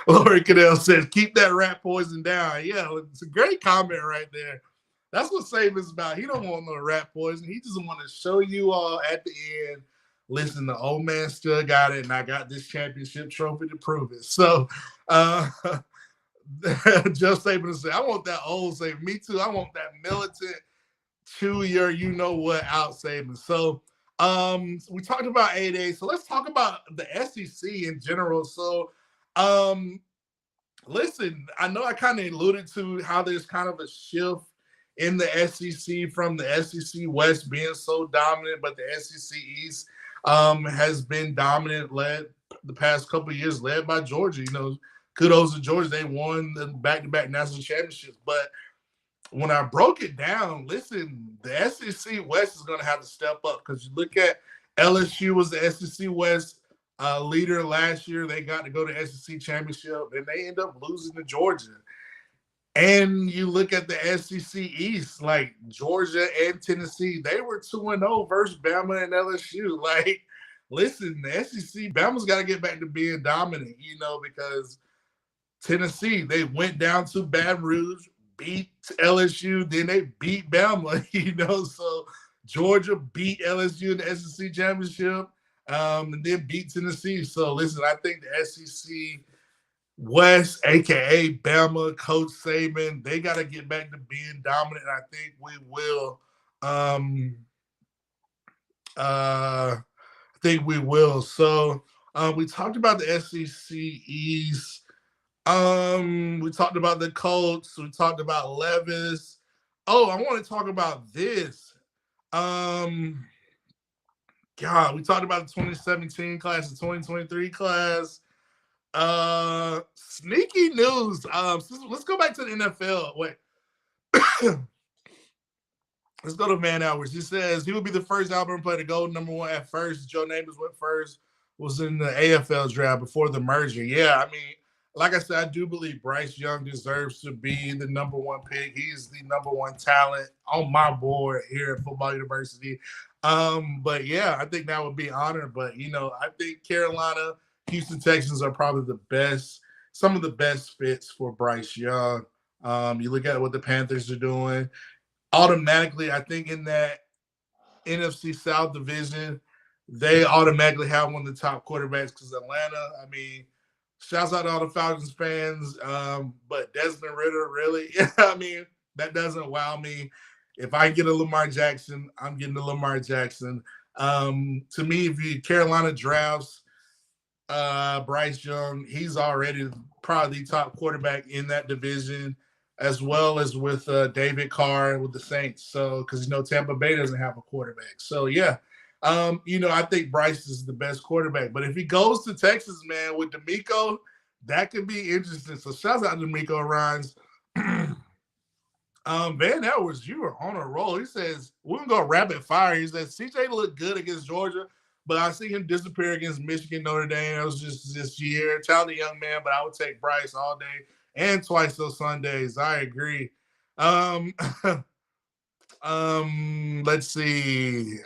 Speaker 3: Lori Caddell says, keep that rat poison down. Yeah, it's a great comment right there. That's what Saban's about. He don't want no rat poison. He just want to show you all at the end, listen, the old man still got it, and I got this championship trophy to prove it. So just Saban said, I want that old Saban. Me too. I want that militant, chew your you-know-what out Saban. So we talked about 8A. So let's talk about the SEC in general. So listen, I know I kind of alluded to how there's kind of a shift in the SEC from the SEC West being so dominant, but the SEC East has been dominant, led the past couple of years, led by Georgia. Kudos to Georgia. They won the back-to-back national championships. But when I broke it down, listen, the SEC West is going to have to step up because you look at LSU was the SEC West leader last year. They got to go to SEC championship, and they end up losing to Georgia. And you look at the SEC East, like Georgia and Tennessee, they were 2-0 versus Bama and LSU. Like, listen, the SEC, Bama's got to get back to being dominant, because Tennessee, they went down to Baton Rouge, beat LSU, then they beat Bama, So Georgia beat LSU in the SEC championship, and then beat Tennessee. So, listen, I think the SEC West, aka Bama, Coach Saban, they got to get back to being dominant. And I think we will. I think we will. So we talked about the SEC East. We talked about the Colts. We talked about Levis. Oh, I want to talk about this. God, we talked about the 2017 class, the 2023 class. Sneaky news. Let's go back to the NFL. Wait. Let's go to Van Alwards. He says he will be the first Alabama player to go number one at first. Joe Namath went first, was in the AFL draft before the merger. Yeah, I mean, like I said, I do believe Bryce Young deserves to be the number one pick. He's the number one talent on my board here at Football University. But yeah, I think that would be an honor. But, I think Carolina, Houston Texans are probably some of the best fits for Bryce Young. You look at what the Panthers are doing. Automatically, I think in that NFC South division, they automatically have one of the top quarterbacks because Atlanta, I mean, shouts out to all the Falcons fans, but Desmond Ridder, really, I mean, that doesn't wow me. If I get a Lamar Jackson, I'm getting a Lamar Jackson. To me, if Carolina drafts Bryce Young, he's already probably the top quarterback in that division, as well as with David Carr with the Saints. So, because Tampa Bay doesn't have a quarterback. So yeah, I think Bryce is the best quarterback. But if he goes to Texas, man, with DeMeco, that could be interesting. So shouts out to DeMeco Ryans. Van Edwards, you are on a roll. He says we're gonna go rapid fire. He says CJ looked good against Georgia, but I see him disappear against Michigan, Notre Dame. That was just this year. Talented young man, but I would take Bryce all day and twice those Sundays. I agree. Let's see.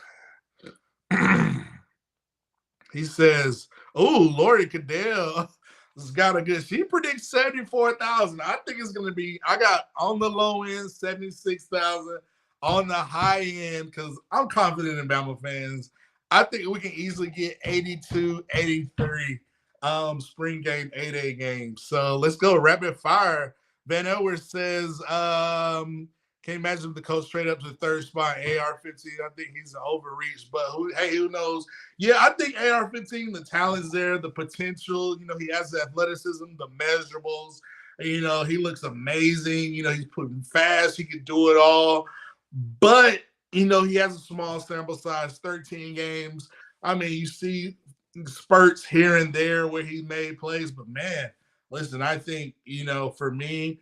Speaker 3: He says, "Oh, Lori Caddell has got a good." She predicts 74,000. I think it's gonna be. I got on the low end 76,000, on the high end because I'm confident in Bama fans. I think we can easily get 82, 83 spring game, 8A game. So let's go rapid fire. Van Edwards says, can you imagine if the coach straight up to the third spot, AR-15? I think he's an overreach, but who knows? Yeah, I think AR-15, the talent's there, the potential. He has the athleticism, the measurables. He looks amazing. He's putting fast. He can do it all. But he has a small sample size, 13 games. I mean, you see spurts here and there where he made plays, but man, listen, I think, for me,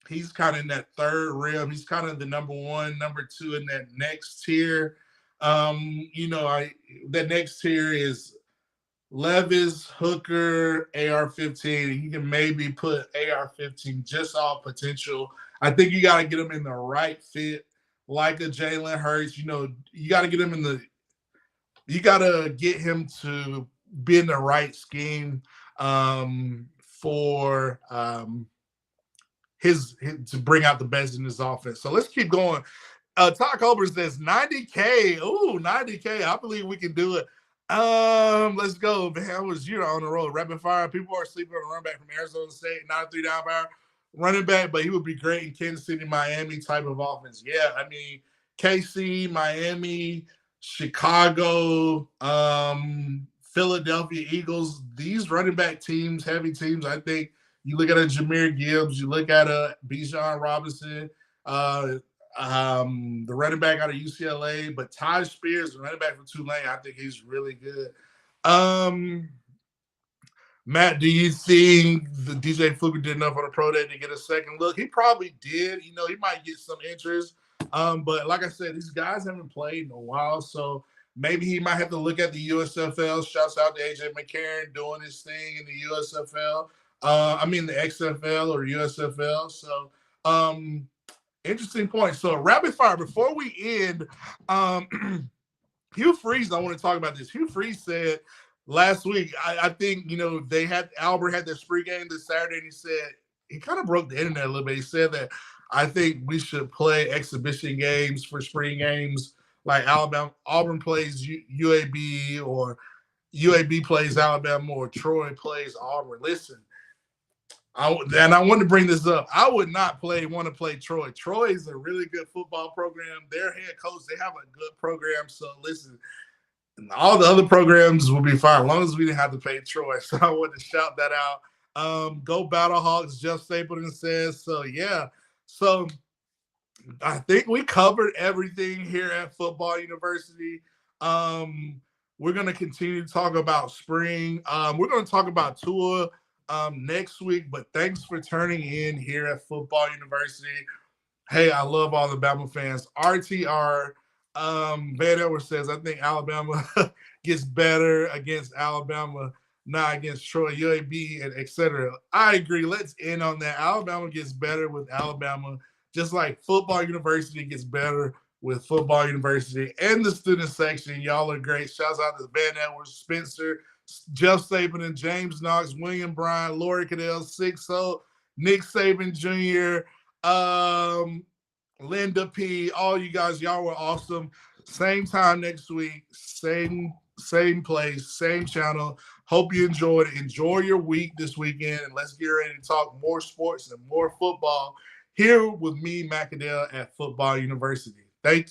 Speaker 3: he's kind of in that third rim. He's kind of the number one, number two in that next tier. That next tier is Levis, Hooker, AR-15. You can maybe put AR-15 just off potential. I think you got to get him in the right fit, like a Jalen Hurts. You got to get him you got to get him to be in the right scheme for his to bring out the best in his offense. So let's keep going. Todd Colbert says 90K. Ooh, 90K. I believe we can do it. Let's go. Man, you're on the road. Rapid fire. People are sleeping on a run back from Arizona State, 93 down power running back, but he would be great in Kansas City, Miami type of offense. Yeah, I mean, KC, Miami, Chicago, Philadelphia Eagles, these running back teams, heavy teams, I think you look at a Jahmyr Gibbs, you look at a Bijan Robinson, The running back out of UCLA, but Taj Spears, the running back from Tulane, I think he's really good. Matt, do you think the DJ Fluker did enough on the pro day to get a second look? He probably did. He might get some interest. But like I said, these guys haven't played in a while, so maybe he might have to look at the USFL. Shouts out to AJ McCarron doing his thing in the USFL. The XFL or USFL. So interesting point. So rapid fire, before we end, Hugh Freeze, I want to talk about this. Hugh Freeze said last week, I think, Albert had their spring game this Saturday, and he said, he kind of broke the internet a little bit. He said that I think we should play exhibition games for spring games, like Auburn plays UAB, or UAB plays Alabama, or Troy plays Auburn. Listen, I wanted to bring this up. I would not want to play Troy. Troy is a really good football program. Their head coach, they have a good program. So listen, all the other programs will be fine as long as we didn't have to pay Troy. So I wanted to shout that out. Go Battlehawks, Jeff Stapleton says. So yeah. So I think we covered everything here at Football University. We're going to continue to talk about spring. We're going to talk about Tua next week, but thanks for turning in here at Football University. Hey, I love all the Bama fans. RTR, Van Edwards says, I think Alabama gets better against Alabama, not against Troy, UAB, and etc. I agree. Let's end on that. Alabama gets better with Alabama, just like Football University gets better with Football University. And the student section, y'all are great. Shouts out to Van Edwards, Spencer, Jeff Saban, and James Knox, William Bryan, Lori Caddell, Sixo, Nick Saban Jr., Linda P., all you guys, y'all were awesome. Same time next week, same place, same channel. Hope you enjoyed it. Enjoy your week this weekend, and let's get ready to talk more sports and more football here with me, Matt Caddell, at Football University. Thank you.